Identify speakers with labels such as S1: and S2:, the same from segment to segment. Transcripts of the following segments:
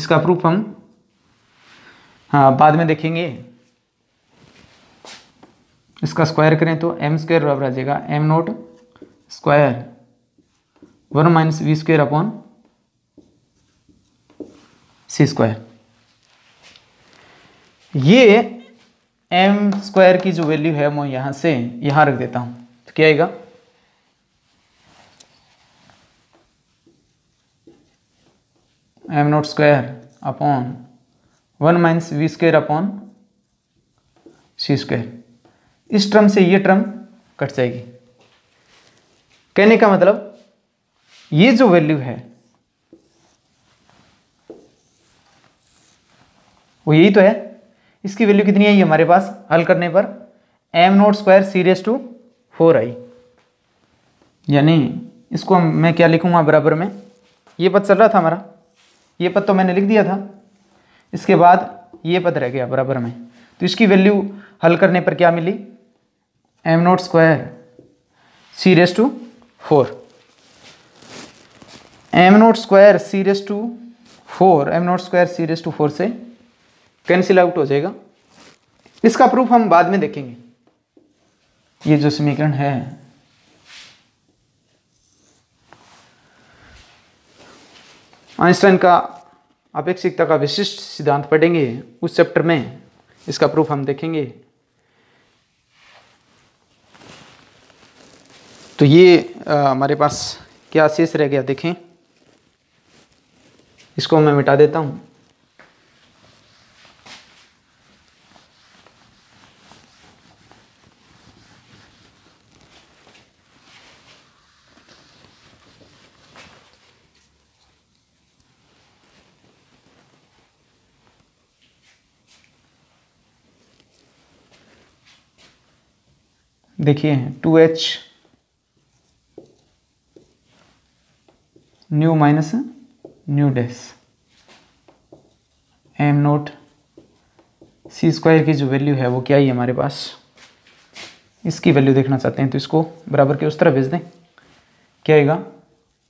S1: इसका प्रूफ हम बाद में देखेंगे। इसका स्क्वायर करें तो एम स्क्वायर बराबर आ जाएगा m naught square 1 minus v square upon c square. ये एम स्क्वायर की जो वैल्यू है मैं यहां से यहां रख देता हूं, तो क्या आएगा, m naught square upon 1 minus v square upon c square. इस टर्म से ये टर्म कट जाएगी। कहने का मतलब ये जो वैल्यू है वो यही तो है। इसकी वैल्यू कितनी आई हमारे पास हल करने पर, m naught square c raise to 4 आई। यानी इसको मैं क्या लिखूंगा बराबर में, ये पद चल रहा था हमारा, ये पद तो मैंने लिख दिया था, इसके बाद ये पद रह गया बराबर में। तो इसकी वैल्यू हल करने पर क्या मिली, m naught square c raise to 4। M naught square c raise to 4, m naught square c raise to 4 से कैंसिल आउट हो जाएगा। इसका प्रूफ हम बाद में देखेंगे। ये जो समीकरण है आइंस्टाइन का अपेक्षिकता का विशिष्ट सिद्धांत पढ़ेंगे, उस चैप्टर में इसका प्रूफ हम देखेंगे। तो ये हमारे पास क्या शेष रह गया देखें, इसको मैं मिटा देता हूं। देखिए 2h nu minus nu dash m naught c square की जो वैल्यू है वो क्या ही हमारे पास, इसकी वैल्यू देखना चाहते हैं तो इसको बराबर के उस तरफ भेज दें। क्या आएगा,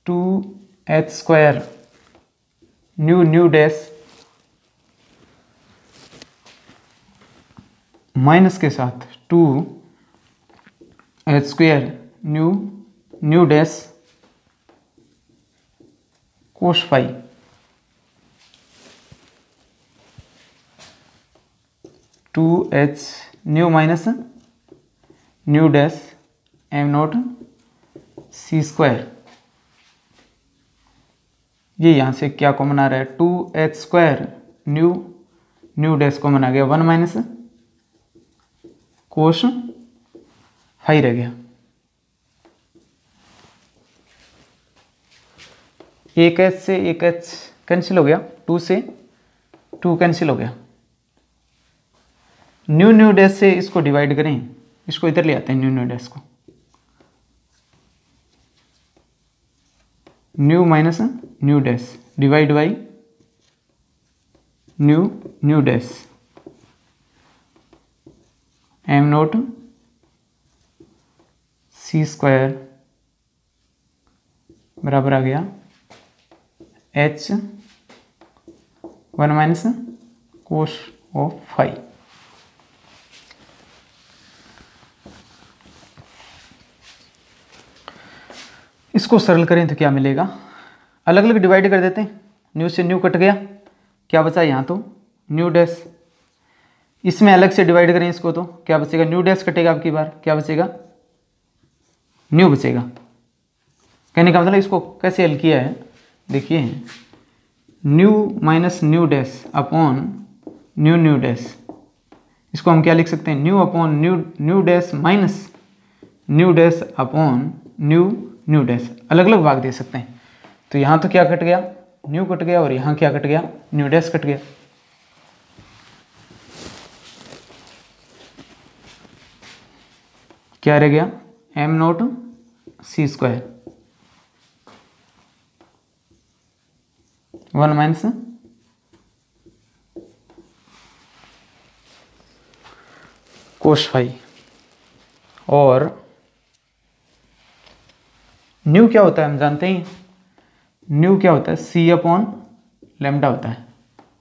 S1: 2h square nu nu dash minus के साथ 2h square nu nu dash cos phi. Two h nu minus nu dash m naught c square. ये यहाँ से क्या कॉमन आ रहा है, 2h square nu nu dash common आ गया, 1 माइनस कोस फाई रह गया। एक एच से एक एच कैंसिल हो गया, 2 से 2 कैंसिल हो गया। न्यू न्यू डैश से इसको डिवाइड करें, इसको इधर ले आते हैं न्यू न्यू डैश को, nu minus nu dash divide by nu nu dash m naught c square बराबर आ गया h 1 minus cos of phi. इसको सरल करें तो क्या मिलेगा, अलग अलग डिवाइड कर देते हैं, न्यू से न्यू कट गया, क्या बचा यहाँ तो न्यू डैश। इसमें अलग से डिवाइड करें इसको तो क्या बचेगा, न्यू डैश कटेगा, अब की बार क्या बचेगा, न्यू बचेगा। कहने का मतलब इसको कैसे हल किया है, देखिए new minus nu dash upon new nu dash, इसको हम क्या लिख सकते हैं, new upon new nu dash minus nu dash upon new nu dash, अलग अलग भाग दे सकते हैं। तो यहाँ तो क्या कट गया, न्यू कट गया, और यहाँ क्या कट गया, न्यू डैश कट गया। क्या रह गया, M naught c square 1 minus cos phi, और न्यू क्या होता है हम जानते हैं, न्यू क्या होता है, सी अपॉन लेमडा होता है।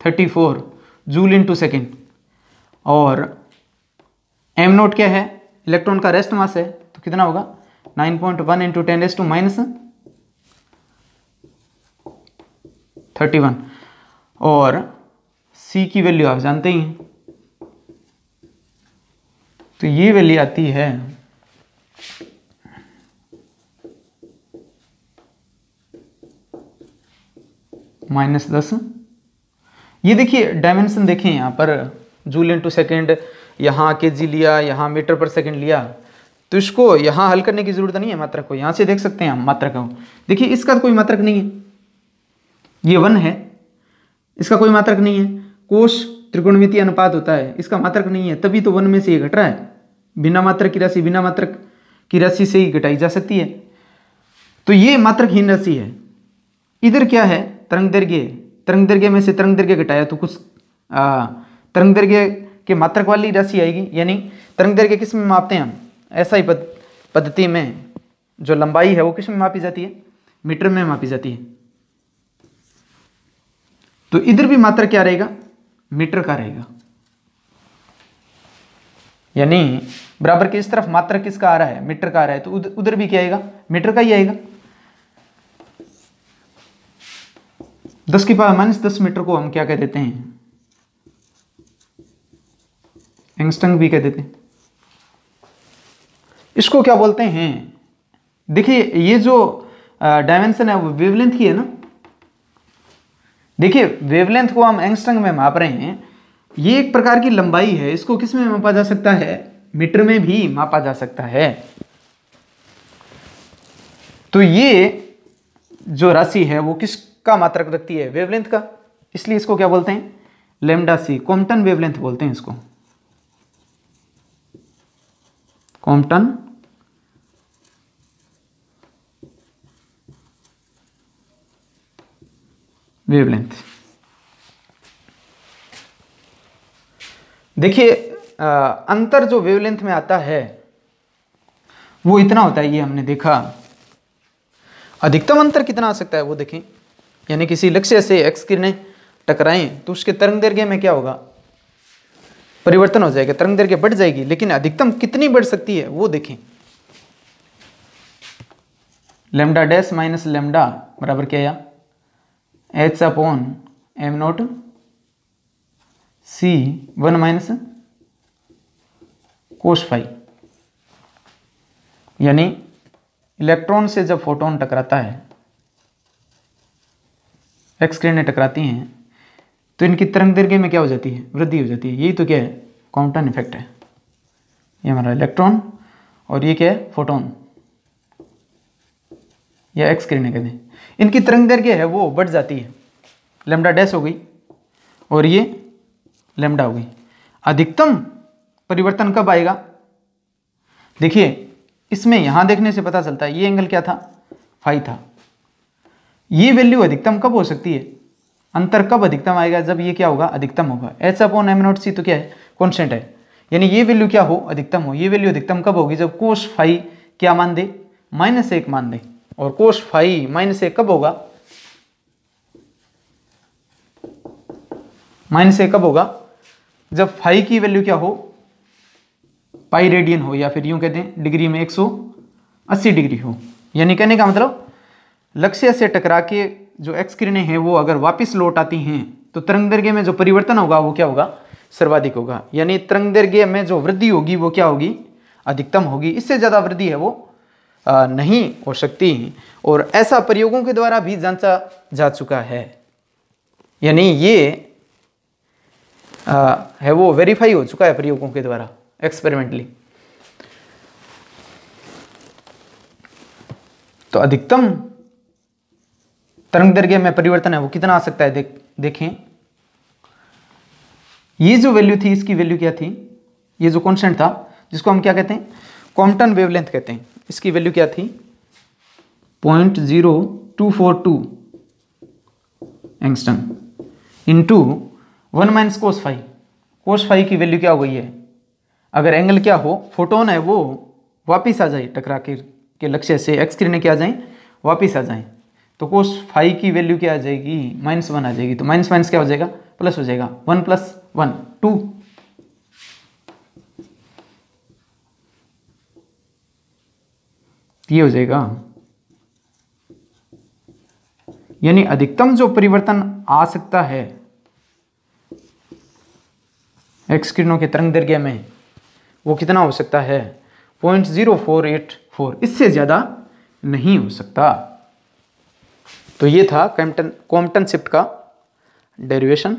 S1: 34 जूल इंटू सेकेंड। और एम नोट क्या है, इलेक्ट्रॉन का रेस्ट मास है, तो कितना होगा 9.1 इंटू 10⁻31। और सी की वैल्यू आप जानते ही हैं, तो ये वैल्यू आती है -10। ये देखिए डायमेंशन देखें यहाँ पर, जूल इंटू सेकेंड, यहाँ केजी लिया, यहाँ मीटर पर सेकेंड लिया, तो इसको यहाँ हल करने की जरूरत नहीं है मात्रक को, यहाँ से देख सकते हैं हम मात्रक को। देखिए इसका कोई मात्रक नहीं है, ये 1 है, इसका कोई मात्रक नहीं है। कोश त्रिकोणमितीय अनुपात होता है, इसका मात्रक नहीं है, तभी तो 1 में से ये घट रहा है। बिना मात्रक की राशि बिना मात्रक की राशि से ही घटाई जा सकती है, तो ये मात्रकहीन राशि है। इधर क्या है, तरंग दैर्घ्य, तरंग दैर्घ्य में से तरंग दैर्घ्य घटाया तो कुछ तरंग दैर्घ्य के मात्रक वाली राशि आएगी। यानी तरंग दैर्घ्य किस में मापते हैं हम, ऐसा ही पद्धति में जो लंबाई है वो किस में मापी जाती है, मीटर में मापी जाती है। तो इधर भी मात्रक क्या रहेगा, मीटर का रहेगा। यानी बराबर के इस तरफ मात्रक किसका आ रहा है, मीटर का आ रहा है, तो उधर भी क्या आएगा, मीटर का ही आएगा। 10⁻−10 मीटर को हम क्या कह देते हैं, एंगस्ट्रम भी कह देते हैं। इसको क्या बोलते हैं, देखिए ये जो डायमेंशन है वो वेवलेंथ की है ना। देखिए वेवलेंथ को हम एंगस्ट्रम में माप रहे हैं, ये एक प्रकार की लंबाई है, इसको किस में मापा जा सकता है, मीटर में भी मापा जा सकता है। तो ये जो राशि है वो किसका मात्रक रखती है, वेवलेंथ का, इसलिए इसको क्या बोलते हैं, लैम्डा सी, कॉम्पटन वेवलेंथ बोलते हैं इसको, कॉम्पटन वेवलेंथ। देखिए अंतर जो वेवलेंथ में आता है वो इतना होता है, ये हमने देखा। अधिकतम अंतर कितना आ सकता है वो देखें, यानी किसी लक्ष्य से एक्स किरणें टकराएं तो उसके तरंग दैर्घ्य में क्या होगा, परिवर्तन हो जाएगा, तरंग दैर्घ्य बढ़ जाएगी, लेकिन अधिकतम कितनी बढ़ सकती है वो देखें। लैम्डा डैश माइनस लैम्डा बराबर क्या आया, h/m0 c1 - कोस फाई। यानी इलेक्ट्रॉन से जब फोटोन टकराता है, एक्स किरणें टकराती हैं, तो इनकी तरंग दैर्घ्य में क्या हो जाती है, वृद्धि हो जाती है। यही तो क्या है, क्वांटम इफेक्ट है। ये हमारा इलेक्ट्रॉन और ये क्या है, फोटोन या एक्स किरणें कहते हैं। इनकी तरंग दैर्घ्य है वो बढ़ जाती है, लैम्डा डैश हो गई और ये लैम्डा हो गई। अधिकतम परिवर्तन कब आएगा, देखिए इसमें यहां देखने से पता चलता है, ये एंगल क्या था, फाई था। ये वैल्यू अधिकतम कब हो सकती है, अंतर कब अधिकतम आएगा, जब ये क्या होगा, अधिकतम होगा। h/m0c तो क्या है, कॉन्स्टेंट है, यानी ये वैल्यू क्या हो, अधिकतम हो। ये वैल्यू अधिकतम कब होगी, जब कोस फाई क्या मान दे, -1 मान दे। और कोस फाई -1 कब होगा, -1 कब होगा, जब फाई की वैल्यू क्या हो, पाई रेडियन हो, या फिर यूं कहते हैं डिग्री में 180 डिग्री हो। यानी कहने का मतलब लक्ष्य से टकरा के जो एक्स किरणें हैं वो अगर वापस लौट आती हैं तो तरंग दैर्घ्य में जो परिवर्तन होगा वो क्या होगा, सर्वाधिक होगा। यानी तरंग दैर्घ्य में जो वृद्धि होगी वो क्या होगी, अधिकतम होगी। इससे ज़्यादा वृद्धि है वो नहीं हो सकती, और ऐसा प्रयोगों के द्वारा भी जांचा जा चुका है। यानी ये है वो वेरीफाई हो चुका है प्रयोगों के द्वारा, एक्सपेरिमेंटली। तो अधिकतम तरंग दैर्घ्य में परिवर्तन है वो कितना आ सकता है, देखें। ये जो वैल्यू थी, इसकी वैल्यू क्या थी, ये जो कांस्टेंट था जिसको हम क्या कहते हैं, क्वांटम वेवलेंथ कहते हैं, इसकी वैल्यू क्या थी, 0.0242 angstrom into 1 - cos phi. Cos phi की वैल्यू क्या हो गई है, अगर एंगल क्या हो, फोटोन है वो वापिस आ जाए टकरा के लक्ष्य से, एक्स किरणें क्या आ जाएं, वापिस आ जाएं, तो कोस फाई की वैल्यू क्या आ जाएगी, -1 आ जाएगी। तो माइनस माइनस क्या हो जाएगा, प्लस हो जाएगा 1 + 1 2, ये हो जाएगा। यानी अधिकतम जो परिवर्तन आ सकता है एक्स किरणों के तरंग दैर्घ्य में वो कितना हो सकता है 0.0484, इससे ज़्यादा नहीं हो सकता। तो ये था कॉम्पटन शिफ्ट का डेरिवेशन।